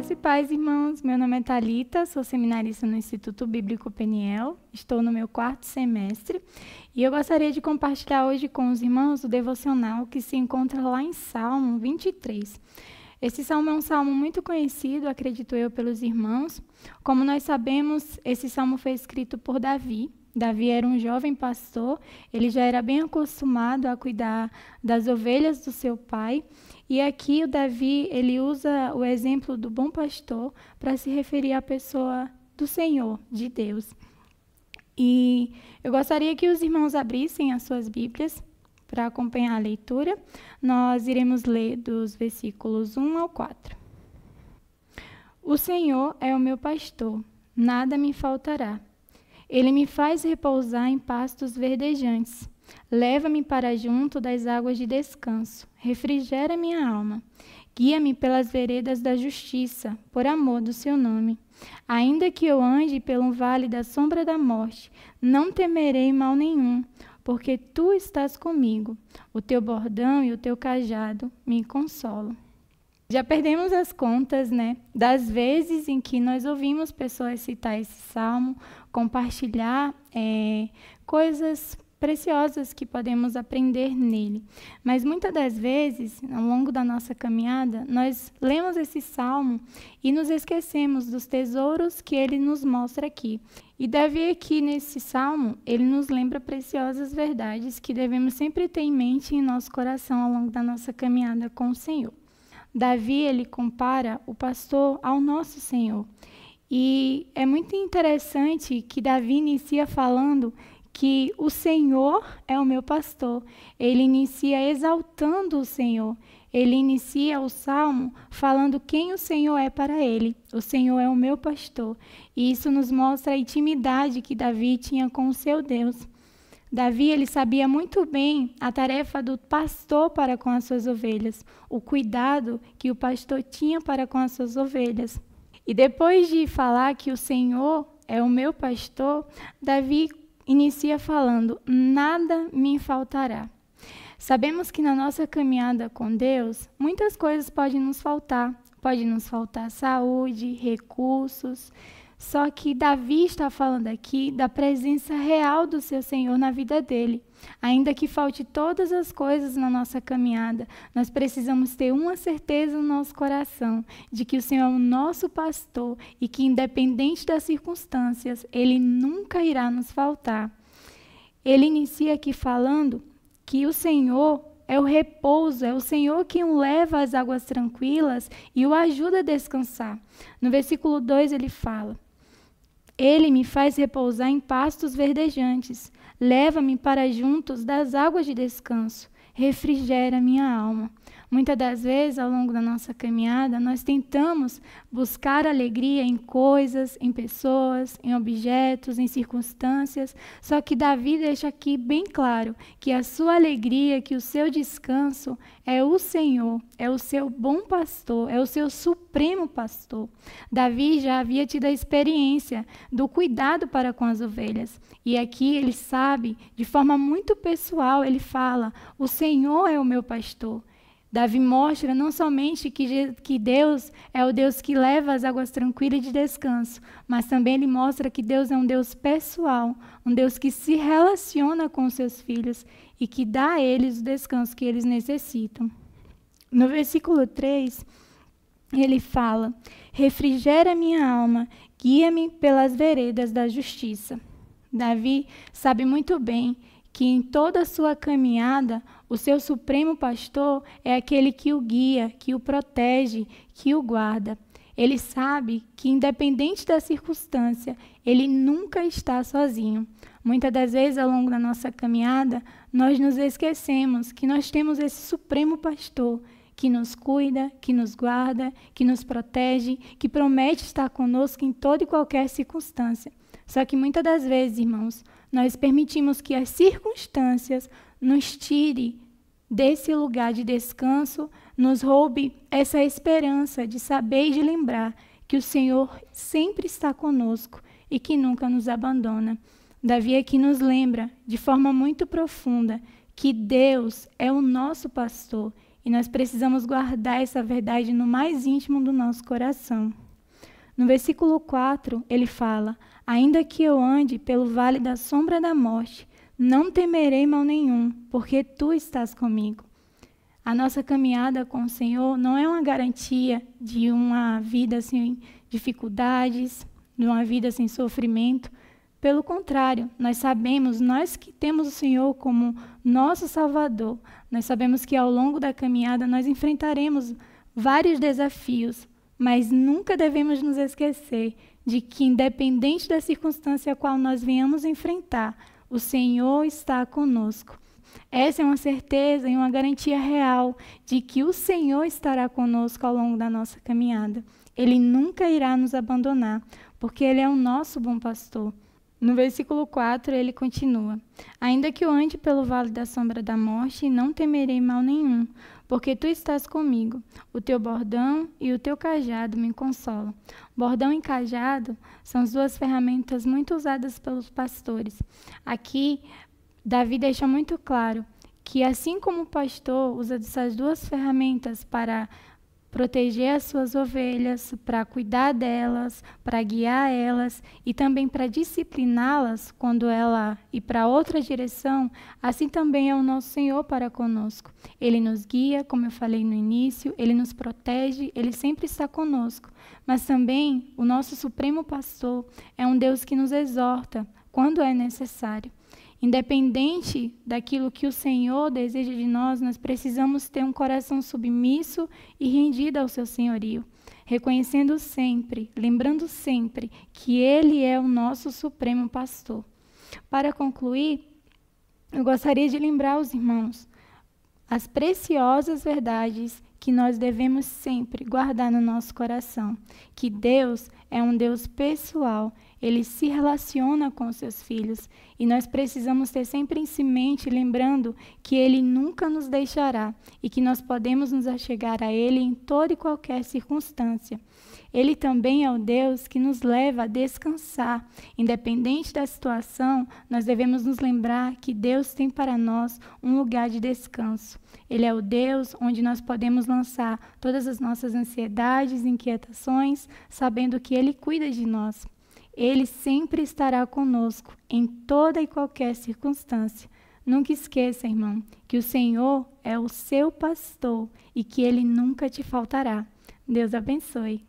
Graça e paz, irmãos. Meu nome é Thalita, sou seminarista no Instituto Bíblico Peniel, estou no meu 4º semestre e eu gostaria de compartilhar hoje com os irmãos o devocional que se encontra lá em Salmo 23. Esse salmo é um salmo muito conhecido, acredito eu, pelos irmãos. Como nós sabemos, esse salmo foi escrito por Davi. Davi era um jovem pastor, ele já era bem acostumado a cuidar das ovelhas do seu pai. E aqui o Davi, ele usa o exemplo do bom pastor para se referir à pessoa do Senhor, de Deus. E eu gostaria que os irmãos abrissem as suas Bíblias para acompanhar a leitura. Nós iremos ler dos versículos 1 ao 4. O Senhor é o meu pastor, nada me faltará. Ele me faz repousar em pastos verdejantes. Leva-me para junto das águas de descanso. Refrigera minha alma. Guia-me pelas veredas da justiça, por amor do seu nome. Ainda que eu ande pelo vale da sombra da morte, não temerei mal nenhum, porque tu estás comigo. O teu bordão e o teu cajado me consolam. Já perdemos as contas, das vezes em que nós ouvimos pessoas citar esse salmo, compartilhar coisas preciosas que podemos aprender nele. Mas muitas das vezes, ao longo da nossa caminhada, nós lemos esse salmo e nos esquecemos dos tesouros que ele nos mostra aqui. E Davi aqui nesse salmo, ele nos lembra preciosas verdades que devemos sempre ter em mente em nosso coração ao longo da nossa caminhada com o Senhor. Davi, ele compara o pastor ao nosso Senhor. E é muito interessante que Davi inicia falando que o Senhor é o meu pastor. Ele inicia exaltando o Senhor. Ele inicia o salmo falando quem o Senhor é para ele. O Senhor é o meu pastor. E isso nos mostra a intimidade que Davi tinha com o seu Deus. Davi, ele sabia muito bem a tarefa do pastor para com as suas ovelhas, o cuidado que o pastor tinha para com as suas ovelhas. E depois de falar que o Senhor é o meu pastor, Davi inicia falando, nada me faltará. Sabemos que na nossa caminhada com Deus, muitas coisas podem nos faltar. Pode nos faltar saúde, recursos. Só que Davi está falando aqui da presença real do seu Senhor na vida dele. Ainda que falte todas as coisas na nossa caminhada, nós precisamos ter uma certeza no nosso coração de que o Senhor é o nosso pastor e que, independente das circunstâncias, Ele nunca irá nos faltar. Ele inicia aqui falando que o Senhor é o repouso, é o Senhor quem o leva às águas tranquilas e o ajuda a descansar. No versículo 2 ele fala, ele me faz repousar em pastos verdejantes, leva-me para juntos das águas de descanso, refrigera minha alma. Muitas das vezes, ao longo da nossa caminhada, nós tentamos buscar alegria em coisas, em pessoas, em objetos, em circunstâncias, só que Davi deixa aqui bem claro que a sua alegria, que o seu descanso é o Senhor, é o seu bom pastor, é o seu supremo pastor. Davi já havia tido a experiência do cuidado para com as ovelhas, e aqui ele sabe, de forma muito pessoal, ele fala, o Senhor é o meu pastor. Davi mostra não somente que Deus é o Deus que leva as águas tranquilas de descanso, mas também ele mostra que Deus é um Deus pessoal, um Deus que se relaciona com os seus filhos e que dá a eles o descanso que eles necessitam. No versículo 3, ele fala, refrigera minha alma, guia-me pelas veredas da justiça. Davi sabe muito bem que em toda a sua caminhada, o seu supremo pastor é aquele que o guia, que o protege, que o guarda. Ele sabe que, independente da circunstância, ele nunca está sozinho. Muitas das vezes, ao longo da nossa caminhada, nós nos esquecemos que nós temos esse supremo pastor que nos cuida, que nos guarda, que nos protege, que promete estar conosco em toda e qualquer circunstância. Só que muitas das vezes, irmãos, nós permitimos que as circunstâncias nos tire desse lugar de descanso, nos roube essa esperança de saber e de lembrar que o Senhor sempre está conosco e que nunca nos abandona. Davi aqui nos lembra, de forma muito profunda, que Deus é o nosso pastor e nós precisamos guardar essa verdade no mais íntimo do nosso coração. No versículo 4, ele fala: ainda que eu ande pelo vale da sombra da morte, não temerei mal nenhum, porque tu estás comigo. A nossa caminhada com o Senhor não é uma garantia de uma vida sem dificuldades, de uma vida sem sofrimento. Pelo contrário, nós sabemos, nós que temos o Senhor como nosso Salvador, nós sabemos que ao longo da caminhada nós enfrentaremos vários desafios, mas nunca devemos nos esquecer de que, independente da circunstância a qual nós venhamos enfrentar, o Senhor está conosco. Essa é uma certeza e uma garantia real de que o Senhor estará conosco ao longo da nossa caminhada. Ele nunca irá nos abandonar, porque Ele é o nosso bom pastor. No versículo 4, ele continua: ainda que eu ande pelo vale da sombra da morte, não temerei mal nenhum, porque tu estás comigo. O teu bordão e o teu cajado me consolam. Bordão e cajado são as duas ferramentas muito usadas pelos pastores. Aqui, Davi deixa muito claro que, assim como o pastor usa essas duas ferramentas para proteger as suas ovelhas, para cuidar delas, para guiar elas e também para discipliná-las quando ela ir para outra direção, assim também é o nosso Senhor para conosco. Ele nos guia, como eu falei no início, Ele nos protege, Ele sempre está conosco. Mas também o nosso Supremo Pastor é um Deus que nos exorta quando é necessário. Independente daquilo que o Senhor deseja de nós, nós precisamos ter um coração submisso e rendido ao seu senhorio, reconhecendo sempre, lembrando sempre que Ele é o nosso Supremo Pastor. Para concluir, eu gostaria de lembrar aos irmãos as preciosas verdades que nós devemos sempre guardar no nosso coração, que Deus é um Deus pessoal, Ele se relaciona com os seus filhos e nós precisamos ter sempre em mente, lembrando que Ele nunca nos deixará e que nós podemos nos achegar a Ele em toda e qualquer circunstância. Ele também é o Deus que nos leva a descansar. Independente da situação, nós devemos nos lembrar que Deus tem para nós um lugar de descanso. Ele é o Deus onde nós podemos lançar todas as nossas ansiedades, inquietações, sabendo que Ele cuida de nós. Ele sempre estará conosco em toda e qualquer circunstância. Nunca esqueça, irmão, que o Senhor é o seu pastor e que Ele nunca te faltará. Deus abençoe.